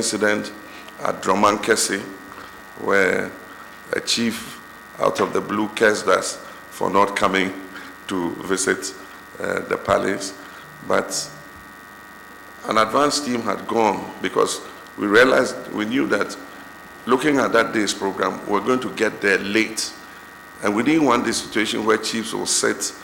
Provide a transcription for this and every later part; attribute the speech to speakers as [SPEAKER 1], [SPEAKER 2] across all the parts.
[SPEAKER 1] incident at Dromankese, where a chief out of the blue cursed us for not coming to visit the palace. But an advance team had gone because we knew that looking at that day's program, we're going to get there late. And we didn't want this situation where chiefs will sit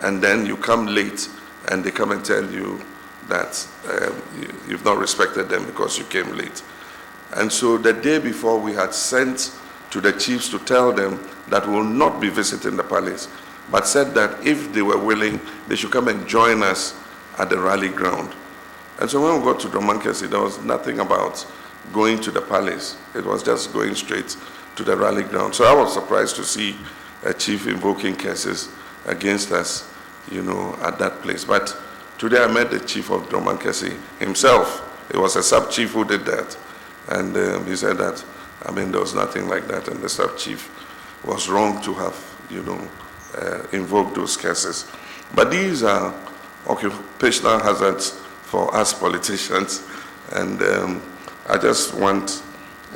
[SPEAKER 1] and then you come late and they come and tell you that you've not respected them because you came late. And so the day before, we had sent to the chiefs to tell them that we will not be visiting the palace, but said that if they were willing, they should come and join us at the rally ground. And so when we got to Dromankese, there was nothing about going to the palace. It was just going straight to the rally ground. So I was surprised to see a chief invoking curses against us, at that place. But today I met the chief of Dromankese himself. It was a sub-chief who did that. And he said that, there was nothing like that. And the sub-chief was wrong to have, invoked those curses. But these are occupational hazards for us politicians. And I just want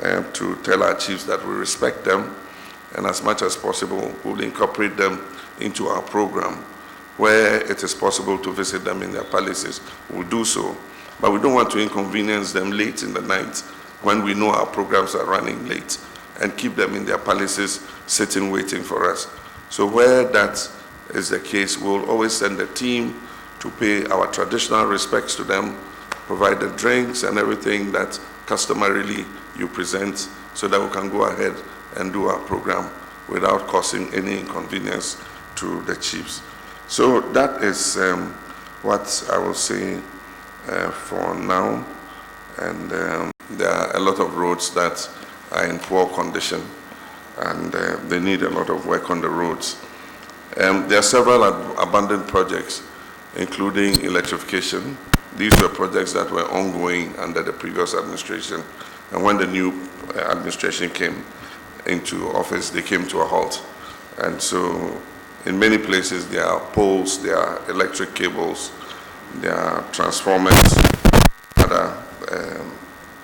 [SPEAKER 1] to tell our chiefs that we respect them, and as much as possible, we'll incorporate them into our program. Where it is possible to visit them in their palaces, we'll do so. But we don't want to inconvenience them late in the night when we know our programs are running late, and keep them in their palaces sitting waiting for us. So where that is the case, we'll always send a team to pay our traditional respects to them, provide the drinks and everything that customarily you present, so that we can go ahead and do our program without causing any inconvenience to the chiefs. So that is what I will say for now. And there are a lot of roads that are in poor condition, and they need a lot of work on the roads. There are several abandoned projects, including electrification. These were projects that were ongoing under the previous administration, and when the new administration came into office, they came to a halt. And so in many places there are poles, there are electric cables, there are transformers, other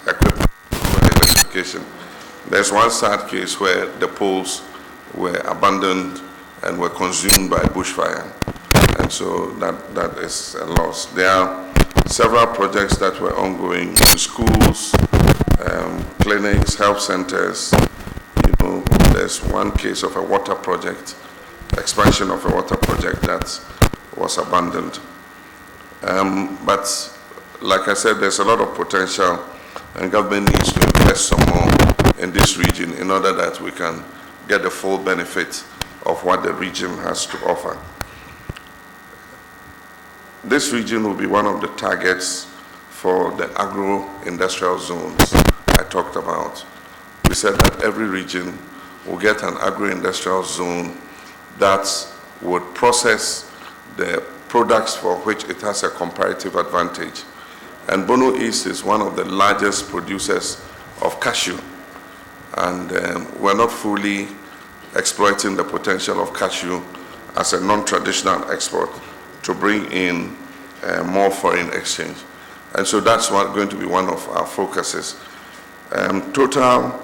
[SPEAKER 1] equipment for electrification. There's one sad case where the poles were abandoned and were consumed by bushfire. And so that is a loss. There are several projects that were ongoing in schools, clinics, health centers. There's one case of a water project, expansion of a water project that was abandoned. But like I said, there's a lot of potential, and government needs to invest some more in this region in order that we can get the full benefit of what the region has to offer. This region will be one of the targets for the agro-industrial zones I talked about. We said that every region will get an agro-industrial zone that would process the products for which it has a comparative advantage. And Bono East is one of the largest producers of cashew. And we're not fully exploiting the potential of cashew as a non-traditional export to bring in more foreign exchange. And so that's going to be one of our focuses. Total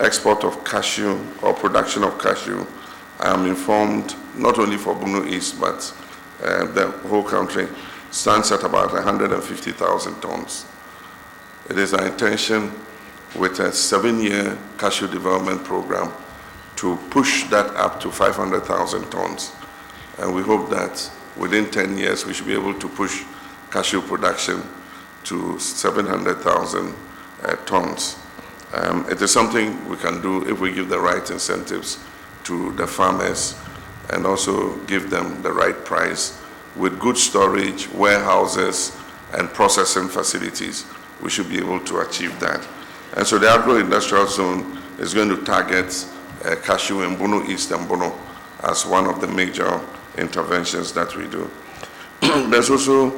[SPEAKER 1] export of cashew or production of cashew, I'm informed, not only for Bono East, but the whole country, stands at about 150,000 tons. It is our intention with a 7-year cashew development program to push that up to 500,000 tons. And we hope that within 10 years, we should be able to push cashew production to 700,000 tons. It is something we can do if we give the right incentives to the farmers and also give them the right price. With good storage, warehouses, and processing facilities, we should be able to achieve that. And so the agro-industrial zone is going to target cashew in Bono East and Bono as one of the major interventions that we do. There's also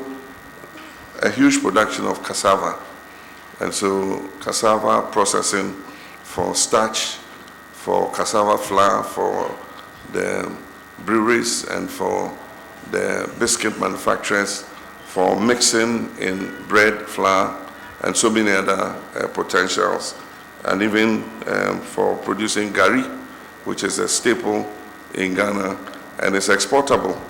[SPEAKER 1] a huge production of cassava. And so cassava processing for starch, for cassava flour, for the breweries and for the biscuit manufacturers, for mixing in bread flour and so many other potentials, and even for producing gari, which is a staple in Ghana and is exportable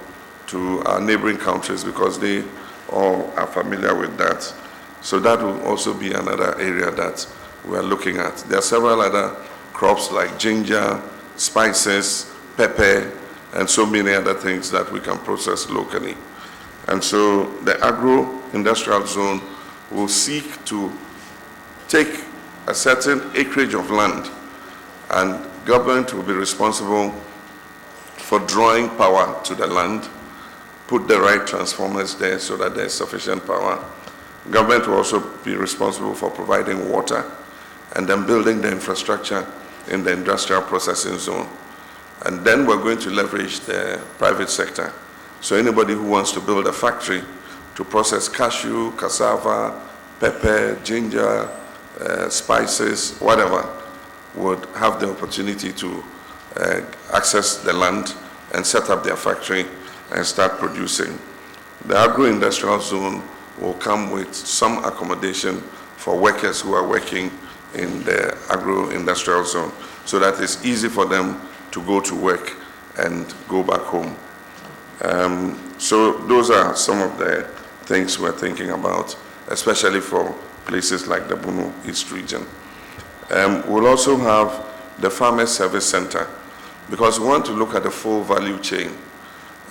[SPEAKER 1] to our neighboring countries because they all are familiar with that. So that will also be another area that we are looking at. There are several other crops like ginger, spices, pepper, and so many other things that we can process locally. And so the agro-industrial zone will seek to take a certain acreage of land, and government will be responsible for drawing power to the land, put the right transformers there so that there's sufficient power. Government will also be responsible for providing water and then building the infrastructure in the industrial processing zone. And then we're going to leverage the private sector. So anybody who wants to build a factory to process cashew, cassava, pepper, ginger, spices, whatever, would have the opportunity to access the land and set up their factory and start producing. The agro-industrial zone will come with some accommodation for workers who are working in the agro-industrial zone, so that it's easy for them to go to work and go back home. So those are some of the things we're thinking about, especially for places like the Bono East region. We'll also have the Farmers Service Center, because we want to look at the full value chain.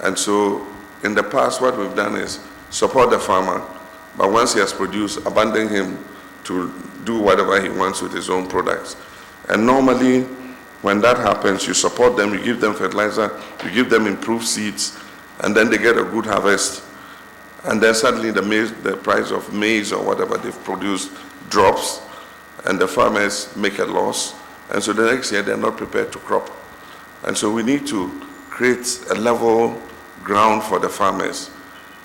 [SPEAKER 1] And so in the past, what we've done is support the farmer, but once he has produced, abandon him to do whatever he wants with his own products. And normally, when that happens, you support them, you give them fertilizer, you give them improved seeds, and then they get a good harvest. And then suddenly the price of maize or whatever they've produced drops, and the farmers make a loss. And so the next year, they're not prepared to crop. And so we need to create a level ground for the farmers,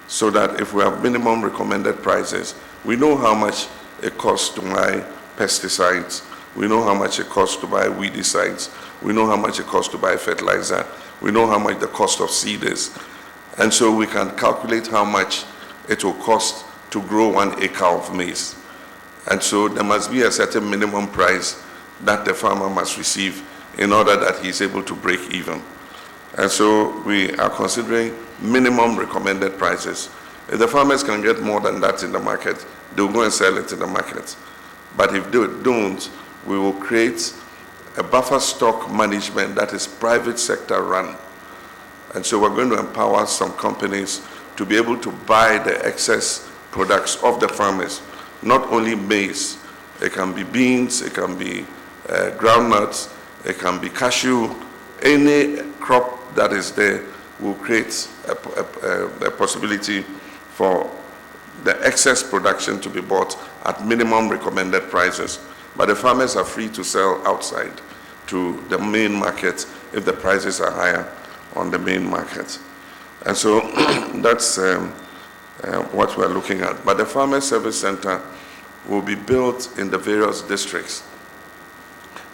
[SPEAKER 1] so that if we have minimum recommended prices, we know how much it costs to buy pesticides, we know how much it costs to buy weedicides, we know how much it costs to buy fertilizer, we know how much the cost of seed is. And so we can calculate how much it will cost to grow 1 acre of maize. And so there must be a certain minimum price that the farmer must receive in order that he's able to break even. And so we are considering minimum recommended prices. If the farmers can get more than that in the market, they'll go and sell it in the market. But if they don't, we will create a buffer stock management that is private sector run. And so we're going to empower some companies to be able to buy the excess products of the farmers, not only maize. It can be beans, it can be groundnuts, it can be cashew. Any crop that is there will create a possibility for the excess production to be bought at minimum recommended prices. But the farmers are free to sell outside to the main market if the prices are higher on the main market. And so that's what we're looking at. But the Farmers Service Center will be built in the various districts.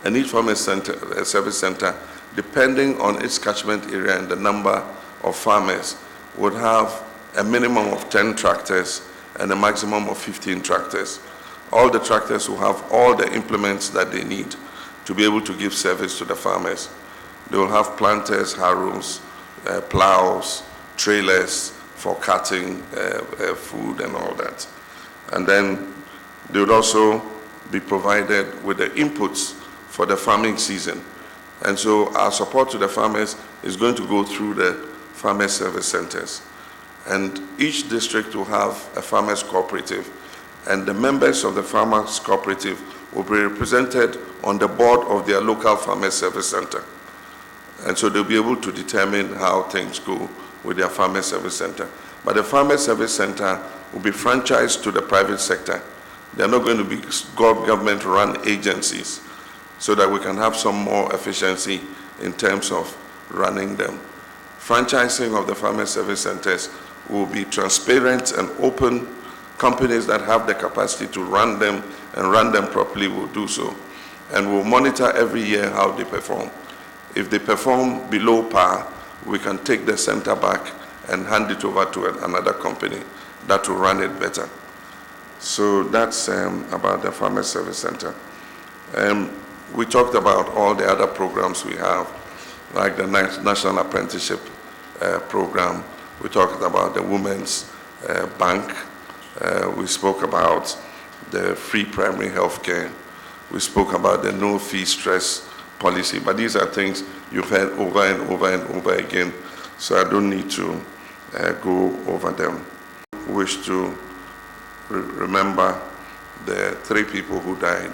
[SPEAKER 1] And each Farmers Service Center, depending on its catchment area and the number of farmers, would have a minimum of 10 tractors and a maximum of 15 tractors. All the tractors will have all the implements that they need to be able to give service to the farmers. They will have planters, harrows, plows, trailers for cutting food and all that. And then they would also be provided with the inputs for the farming season. And so our support to the farmers is going to go through the Farmers Service Centers. And each district will have a farmers cooperative, and the members of the farmers cooperative will be represented on the board of their local Farmers Service Center. And so they'll be able to determine how things go with their Farmers Service Center. But the Farmers Service Center will be franchised to the private sector. They're not going to be government-run agencies, so that we can have some more efficiency in terms of running them. Franchising of the Farmers Service Centers will be transparent and open. Companies that have the capacity to run them and run them properly will do so. And we'll monitor every year how they perform. If they perform below par, we can take the center back and hand it over to another company that will run it better. So that's about the Farmer Service Center. We talked about all the other programs we have, like the National Apprenticeship Program. We talked about the Women's Bank. We spoke about the free primary health care. We spoke about the no fee stress policy. But these are things you've heard over and over and over again, so I don't need to go over them. Wish to remember the 3 people who died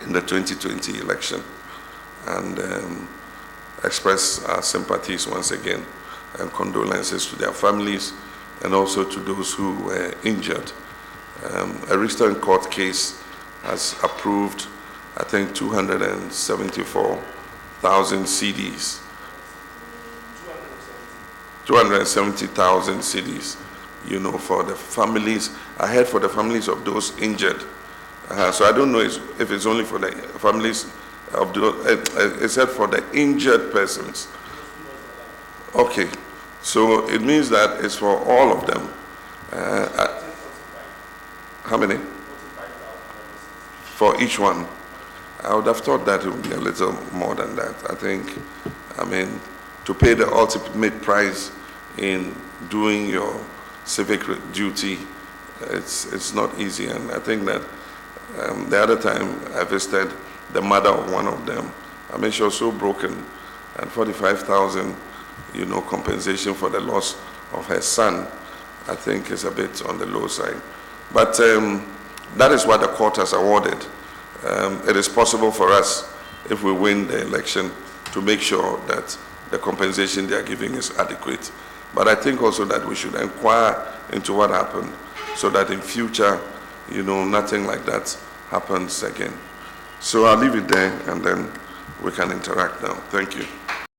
[SPEAKER 1] in the 2020 election and express our sympathies once again and condolences to their families and also to those who were injured. A recent court case has approved, I think, 274,000 CDs. 270,000 CDs, you know, for the families. I heard for the families of those injured. So I don't know if it's only for the families of those, it said for the injured persons. Okay, so it means that it's for all of them. How many? For each one. I would have thought that it would be a little more than that. I mean, to pay the ultimate price in doing your civic duty, it's not easy. And I think that the other time I visited the mother of one of them, I mean, she was so broken, and 45,000, you know, compensation for the loss of her son, I think is a bit on the low side. But that is what the court has awarded. It is possible for us, if we win the election, to make sure that the compensation they are giving is adequate. But I think also that we should inquire into what happened so that in future, you know, nothing like that happens again. So I'll leave it there and then we can interact now. Thank you.